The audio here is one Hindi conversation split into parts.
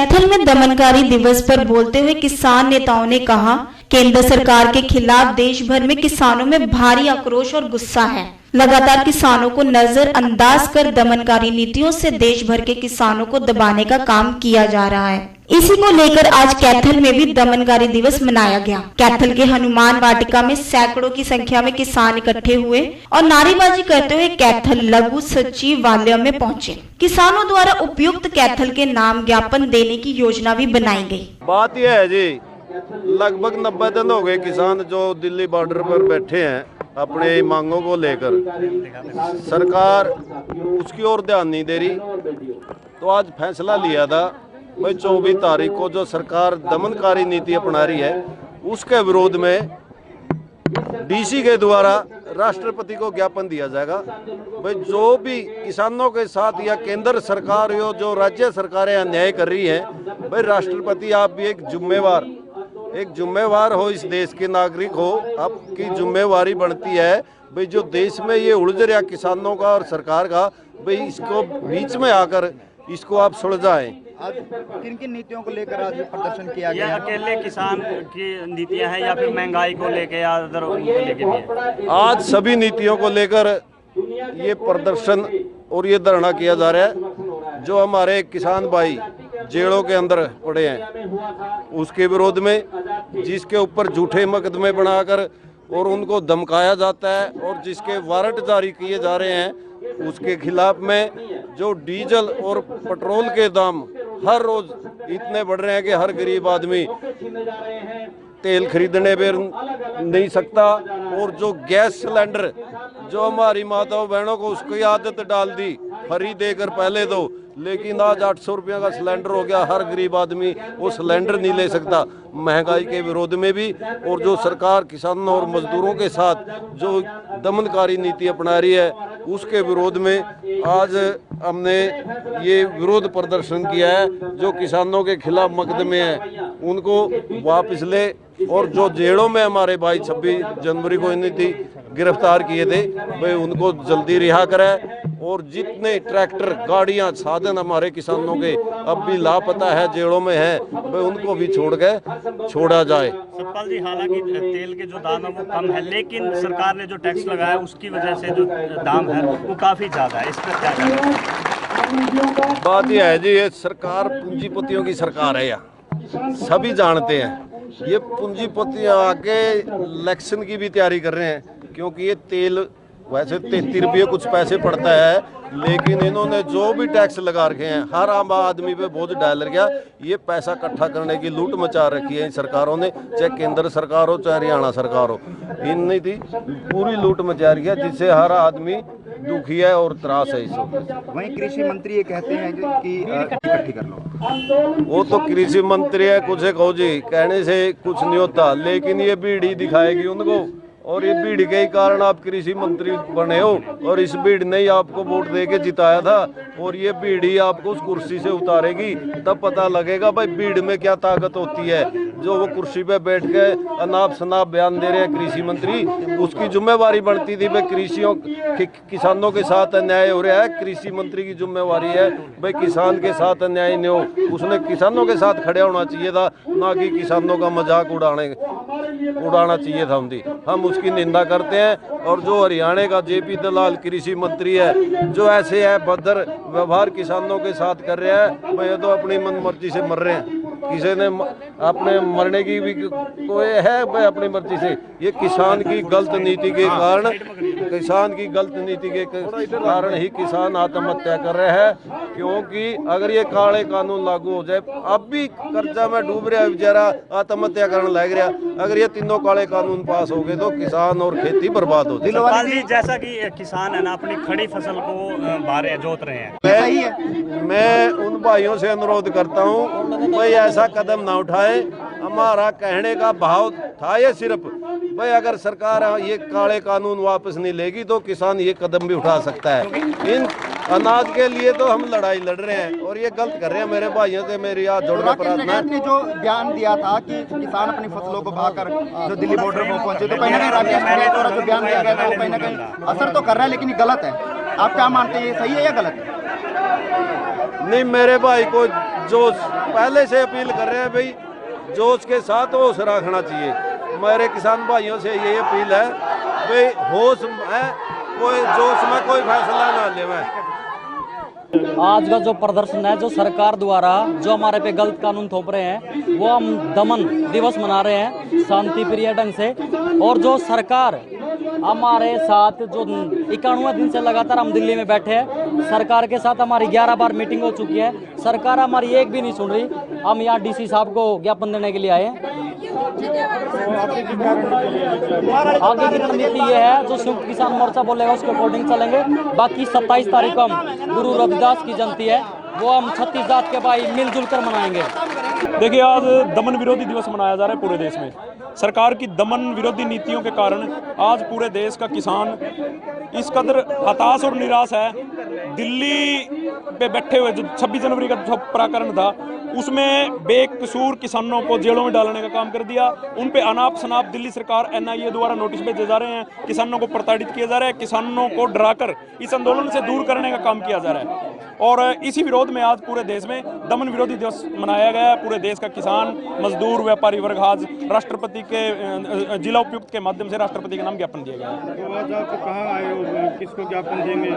कैथल में दमनकारी दिवस पर बोलते हुए किसान नेताओं ने कहा, केंद्र सरकार के खिलाफ देश भर में किसानों में भारी आक्रोश और गुस्सा है। लगातार किसानों को नजरअंदाज कर दमनकारी नीतियों से देश भर के किसानों को दबाने का काम किया जा रहा है। इसी को लेकर आज कैथल में भी दमनकारी दिवस मनाया गया। कैथल के हनुमान वाटिका में सैकड़ों की संख्या में किसान इकट्ठे हुए और नारेबाजी करते हुए कैथल लघु सचिवालय में पहुंचे। किसानों द्वारा उपयुक्त कैथल के नाम ज्ञापन देने की योजना भी बनाई गई। बात यह है जी, लगभग 90 दिन हो गए किसान जो दिल्ली बॉर्डर पर बैठे हैं अपने मांगों को लेकर। सरकार उसकी ओर ध्यान नहीं दे रही। तो आज फैसला लिया था भाई 24 तारीख को जो सरकार दमनकारी नीति अपना रही है उसके विरोध में डीसी के द्वारा राष्ट्रपति को ज्ञापन दिया जाएगा। भाई जो भी किसानों के साथ या केंद्र सरकार हो जो राज्य सरकारें अन्याय कर रही हैं, भाई राष्ट्रपति आप भी एक जिम्मेवार हो, इस देश के नागरिक हो, आपकी जिम्मेवारी बनती है भाई जो देश में ये उलझ रहा किसानों का और सरकार का, भाई इसको बीच में आकर इसको आप सुलझाएं। आज किन किन नीतियों को लेकर आज प्रदर्शन किया गया? अकेले किसान की नीतियां हैं या फिर महंगाई को लेकर या अदर उनको लेकर भी? आज सभी नीतियों को लेकर ये प्रदर्शन और ये धरना किया जा रहा है। जो हमारे किसान भाई जेलों के अंदर पड़े हैं उसके विरोध में, जिसके ऊपर झूठे मुकदमे बनाकर और उनको धमकाया जाता है और जिसके वारंट जारी किए जा रहे हैं उसके खिलाफ में, जो डीजल और पेट्रोल के दाम हर रोज इतने बढ़ रहे हैं कि हर गरीब आदमी तेल खरीदने पर नहीं सकता, और जो गैस सिलेंडर जो हमारी माताओं बहनों को उसकी आदत डाल दी फ्री देकर पहले दो, लेकिन आज 800 रुपये का सिलेंडर हो गया। हर गरीब आदमी वो सिलेंडर नहीं ले सकता। महंगाई के विरोध में भी और जो सरकार किसानों और मजदूरों के साथ जो दमनकारी नीति अपना रही है उसके विरोध में आज हमने ये विरोध प्रदर्शन किया है। जो किसानों के खिलाफ मुकदमे हैं उनको वापस ले, और जो जेलों में हमारे भाई 26 जनवरी को इन्हें गिरफ्तार किए थे भाई उनको जल्दी रिहा कराए, और जितने ट्रैक्टर गाड़ियां साधन हमारे किसानों के अब भी लापता है जेलों में है भाई उनको भी छोड़ा जाए। सतपाल जी, हालांकि तेल के जो दाम है वो कम है, लेकिन सरकार ने जो टैक्स लगाया उसकी वजह से जो दाम है वो काफी ज्यादा है। इस पर क्या कहें? बात यह है जी, ये सरकार पूंजीपतियों की सरकार है, यहाँ सभी जानते हैं। ये पूंजीपतियां आके इलेक्शन की भी तैयारी कर रहे हैं, क्योंकि ये तेल वैसे 33 रुपये कुछ पैसे पड़ता है, लेकिन इन्होंने जो भी टैक्स लगा रखे हैं हर आम आदमी पे बोझ डाल गया। ये पैसा इकट्ठा करने की लूट मचा रखी है इन सरकारों ने, चाहे केंद्र सरकार हो चाहे हरियाणा सरकार हो, इनने थी पूरी लूट मचा रही है जिससे हर आदमी दुखी है और त्रास है इस वक्त। वहीं कृषि मंत्री ये कहते हैं कि इकट्ठी कर लो। वो तो कृषि मंत्री है, कुछ कहो जी, कहने से कुछ नहीं होता, लेकिन ये बीड़ी दिखाएगी उनको, और ये भीड़ के ही कारण आप कृषि मंत्री बने हो, और इस भीड़ ने ही आपको वोट देके जिताया था, और ये भीड़ ही आपको उस कुर्सी से उतारेगी। तब पता लगेगा भाई भीड़ में क्या ताकत होती है। जो वो कुर्सी पे बैठ के अनाप शनाप बयान दे रहे हैं कृषि मंत्री, उसकी जिम्मेवारी बनती थी भाई किसानों के साथ अन्याय हो रहा है, कृषि मंत्री की जिम्मेवारी है भाई किसान के साथ अन्याय नहीं हो। उसने किसानों के साथ खड़े होना चाहिए था, ना कि किसानों का मजाक उड़ाना चाहिए था। हम उसकी निंदा करते हैं। और जो हरियाणा का जेपी दलाल कृषि मंत्री है, जो ऐसे है भद्र व्यवहार किसानों के साथ कर रहा है, मैं तो अपनी मन मर्जी से मर रहे हैं, किसी ने अपने मरने की भी कोई है भाई अपनी मर्जी से। ये किसान की गलत नीति के कारण ही किसान आत्महत्या कर रहे हैं, क्योंकि अगर ये काले कानून लागू हो जाए, अब भी कर्जा में डूब रहा है बेचारा, आत्महत्या करने लग रहा। अगर ये तीनों काले कानून पास हो गए तो किसान और खेती बर्बाद हो जाए। जैसा कि किसान है ना अपनी खड़ी फसल को बारे जोत रहे हैं, मैं उन भाइयों से अनुरोध करता हूँ भाई ऐसा कदम ना उठाए। हमारा कहने का भाव था ये सिर्फ भाई अगर सरकार ये काले कानून वापस नहीं लेगी तो किसान ये कदम भी उठा सकता है। इन अनाज के लिए तो हम लड़ाई लड़ रहे हैं और ये गलत कर रहे हैं। मेरे भाइयों से मेरी हाथ जोड़कर प्रार्थना है। ने जो बयान दिया था कि किसान अपनी फसलों को बहाकर जो दिल्ली बॉर्डर पर पहुंचे, तो कहीं ना कहीं राकेश टिकैत द्वारा जो बयान दिया गया था वो कहीं ना कहीं असर तो कर रहा है, लेकिन ये गलत है। आप क्या मानते हैं, ये सही है या गलत है? नहीं, मेरे भाई को जोश पहले से अपील कर रहे हैं भाई, जोश के साथ होश रखना चाहिए। मेरे किसान भाइयों से ये अपील है भाई, होश है, कोई जोश में कोई फैसला ना ले। आज का जो प्रदर्शन है, जो सरकार द्वारा जो हमारे पे गलत कानून थोप रहे हैं, वो हम दमन दिवस मना रहे हैं शांति प्रिय ढंग से। और जो सरकार हमारे साथ जो 91 दिन से लगातार हम दिल्ली में बैठे हैं, सरकार के साथ हमारी 11 बार मीटिंग हो चुकी है, सरकार हमारी एक भी नहीं सुन रही। हम यहाँ डीसी साहब को ज्ञापन देने के लिए आए हैं। आगे की रणनीति ये है, जो संयुक्त किसान मोर्चा बोलेगा उसके अकॉर्डिंग चलेंगे। बाकी 27 तारीख को हम गुरु रविदास की जयंती है, वो हम 36 जात के भाई मिलजुल कर मनाएंगे। देखिए, आज दमन विरोधी दिवस मनाया जा रहा है पूरे देश में। सरकार की दमन विरोधी नीतियों के कारण आज पूरे देश का किसान इस कदर हताश और निराश है। दिल्ली पे बैठे हुए जो 26 जनवरी का जो प्रकरण था, उसमें बेकसूर किसानों को जेलों में डालने का काम कर दिया। उन पे अनाप शनाप दिल्ली सरकार NIA द्वारा नोटिस भेजे जा रहे हैं, किसानों को प्रताड़ित किया जा रहा है, किसानों को डराकर इस आंदोलन से दूर करने का काम किया जा रहा है। और इसी विरोध में आज पूरे देश में दमन विरोधी दिवस मनाया गया है। पूरे देश का किसान, मजदूर, व्यापारी वर्ग आज राष्ट्रपति के जिला उपायुक्त के माध्यम से राष्ट्रपति के नाम ज्ञापन दिया गया है। कहाँ आए हो, किसको ज्ञापन देंगे?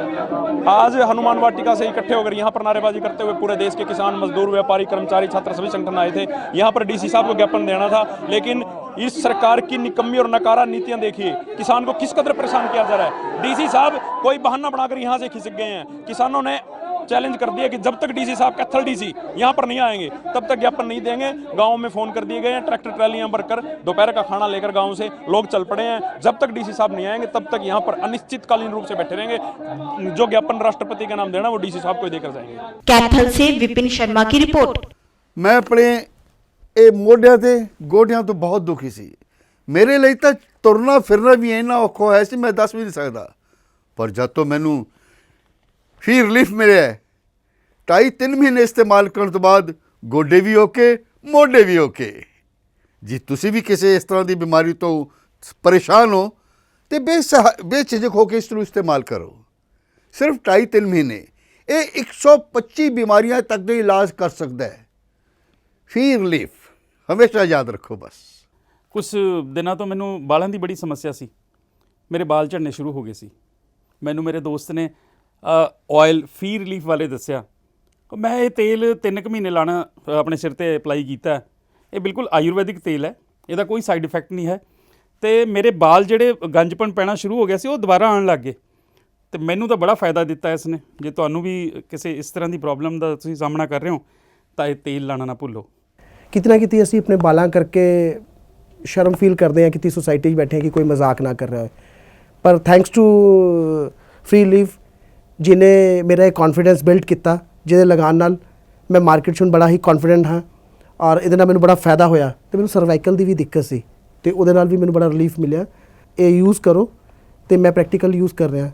आज हनुमान वाटिका से इकट्ठे होकर यहाँ पर नारेबाजी करते हुए पूरे देश के किसान, मजदूर, व्यापारी, कर्मचारी, छात्र सभी संगठन आए थे। यहाँ पर DC साहब को ज्ञापन देना था, लेकिन इस सरकार की निकम्मी और नकारा नीतियां देखिए, किसान को किस कदर परेशान किया जा रहा है। DC साहब कोई बहाना बनाकर यहाँ से खिसक गए हैं। किसानों ने चैलेंज कर दिया कि जब तक DC साहब कैथल DC यहाँ पर नहीं आएंगे तब तक ज्ञापन नहीं देंगे। गाँव में फोन कर दिए गए हैं, ट्रैक्टर ट्रैलियां भरकर दोपहर का खाना लेकर गाँव से लोग चल पड़े हैं। जब तक DC साहब नहीं आएंगे तब तक यहाँ पर अनिश्चितकालीन रूप से बैठे रहेंगे। जो ज्ञापन राष्ट्रपति का नाम देना वो DC साहब को देकर जाएंगे। कैथल से विपिन शर्मा की रिपोर्ट। मैं अपने ਇਹ ਮੋਢਿਆਂ ਤੇ ਗੋਡਿਆਂ ਤੋਂ ਬਹੁਤ ਦੁਖੀ ਸੀ। ਮੇਰੇ ਲਈ ਤਾਂ ਤੁਰਨਾ ਫਿਰਨਾ ਵੀ ਇੰਨਾ ਔਖਾ ਹੋਇਆ ਸੀ, ਮੈਂ ਦੱਸ ਵੀ ਨਹੀਂ ਸਕਦਾ। ਪਰ ਜਦ ਤੋਂ ਮੈਨੂੰ ਫੀ ਰਿਲੀਫ ਮਿਲਿਆ 2.5-3 ਮਹੀਨੇ ਇਸਤੇਮਾਲ ਕਰਨ ਤੋਂ ਬਾਅਦ ਗੋਡੇ ਵੀ ਓਕੇ, ਮੋਢੇ ਵੀ ਓਕੇ। ਜੇ ਤੁਸੀਂ ਵੀ ਕਿਸੇ ਇਸ ਤਰ੍ਹਾਂ ਦੀ ਬਿਮਾਰੀ ਤੋਂ ਪਰੇਸ਼ਾਨ ਹੋ ਤੇ ਬੇਝਿਜਕ ਹੋ ਕੇ ਇਸ ਨੂੰ ਇਸਤੇਮਾਲ ਕਰੋ। ਸਿਰਫ 2.5-3 ਮਹੀਨੇ ਇਹ 125 ਬਿਮਾਰੀਆਂ ਤੱਕ ਦਾ ਇਲਾਜ ਕਰ ਸਕਦਾ ਹੈ। ਫੀ ਰਿਲੀਫ ਹਮੇਸ਼ਾ ਯਾਦ ਰੱਖੋ। ਬਸ ਕੁਛ ਦਿਨਾਂ ਤੋਂ ਮੈਨੂੰ ਬਾਲਾਂ ਦੀ ਬੜੀ ਸਮੱਸਿਆ ਸੀ, ਮੇਰੇ ਬਾਲ ਝੜਨੇ ਸ਼ੁਰੂ ਹੋ ਗਏ ਸੀ। ਮੈਨੂੰ ਮੇਰੇ ਦੋਸਤ ਨੇ ਆਇਲ ਫੀ ਰਿਲੀਫ ਵਾਲੇ ਦੱਸਿਆ। ਮੈਂ ਇਹ ਤੇਲ 3 ਕੁ ਮਹੀਨੇ ਲਾਣਾ ਆਪਣੇ ਸਿਰ ਤੇ ਅਪਲਾਈ ਕੀਤਾ। ਇਹ ਬਿਲਕੁਲ ਆਯੁਰਵੈਦਿਕ ਤੇਲ ਹੈ, ਇਹਦਾ ਕੋਈ ਸਾਈਡ ਇਫੈਕਟ ਨਹੀਂ ਹੈ। ਤੇ ਮੇਰੇ ਬਾਲ ਜਿਹੜੇ ਗੰਜਪਣ ਪੈਣਾ ਸ਼ੁਰੂ ਹੋ ਗਿਆ ਸੀ ਉਹ ਦੁਬਾਰਾ ਆਉਣ ਲੱਗ ਗਏ। ਤੇ ਮੈਨੂੰ ਤਾਂ ਬੜਾ ਫਾਇਦਾ ਦਿੱਤਾ ਇਸ ਨੇ। ਜੇ ਤੁਹਾਨੂੰ ਵੀ ਕਿਸੇ ਇਸ ਤਰ੍ਹਾਂ ਦੀ ਪ੍ਰੋਬਲਮ ਦਾ ਤੁਸੀਂ ਸਾਹਮਣਾ ਕਰ ਰਹੇ ਹੋ ਤਾਂ ਇਹ ਤੇਲ ਲਾਣਾ ਨਾ ਭੁੱਲੋ। कितना कितनी ਅਸੀਂ ਆਪਣੇ ਬਾਲਾਂ ਕਰਕੇ ਸ਼ਰਮ ਫੀਲ ਕਰਦੇ ਹਾਂ, ਕਿਤੇ ਸੋਸਾਇਟੀ 'ਚ ਬੈਠੇ ਹਾਂ ਕਿ ਕੋਈ ਮਜ਼ਾਕ ਨਾ ਕਰ ਰਿਹਾ ਹੋਏ। ਪਰ ਥੈਂਕਸ ਟੂ ਫ੍ਰੀ ਲੀਵ ਜਿਹਨੇ ਮੇਰਾ ਇੱਕ ਕੌਨਫੀਡੈਂਸ ਬਿਲਡ ਕੀਤਾ, ਜਿਹਦੇ ਲਗਾਉਣ ਨਾਲ ਮੈਂ ਮਾਰਕੀਟ 'ਚ ਹੁਣ ਬੜਾ ਹੀ ਕੌਨਫੀਡੈਂਟ ਹਾਂ। ਔਰ ਇਹਦੇ ਨਾਲ ਮੈਨੂੰ ਬੜਾ ਫਾਇਦਾ ਹੋਇਆ। ਅਤੇ ਮੈਨੂੰ ਸਰਵਾਈਕਲ ਦੀ ਵੀ ਦਿੱਕਤ ਸੀ ਅਤੇ ਉਹਦੇ ਨਾਲ ਵੀ ਮੈਨੂੰ ਬੜਾ ਰਿਲੀਫ ਮਿਲਿਆ। ਇਹ ਯੂਜ਼ ਕਰੋ ਅਤੇ ਮੈਂ ਪ੍ਰੈਕਟੀਕਲ ਯੂਜ਼ ਕਰ ਰਿਹਾ।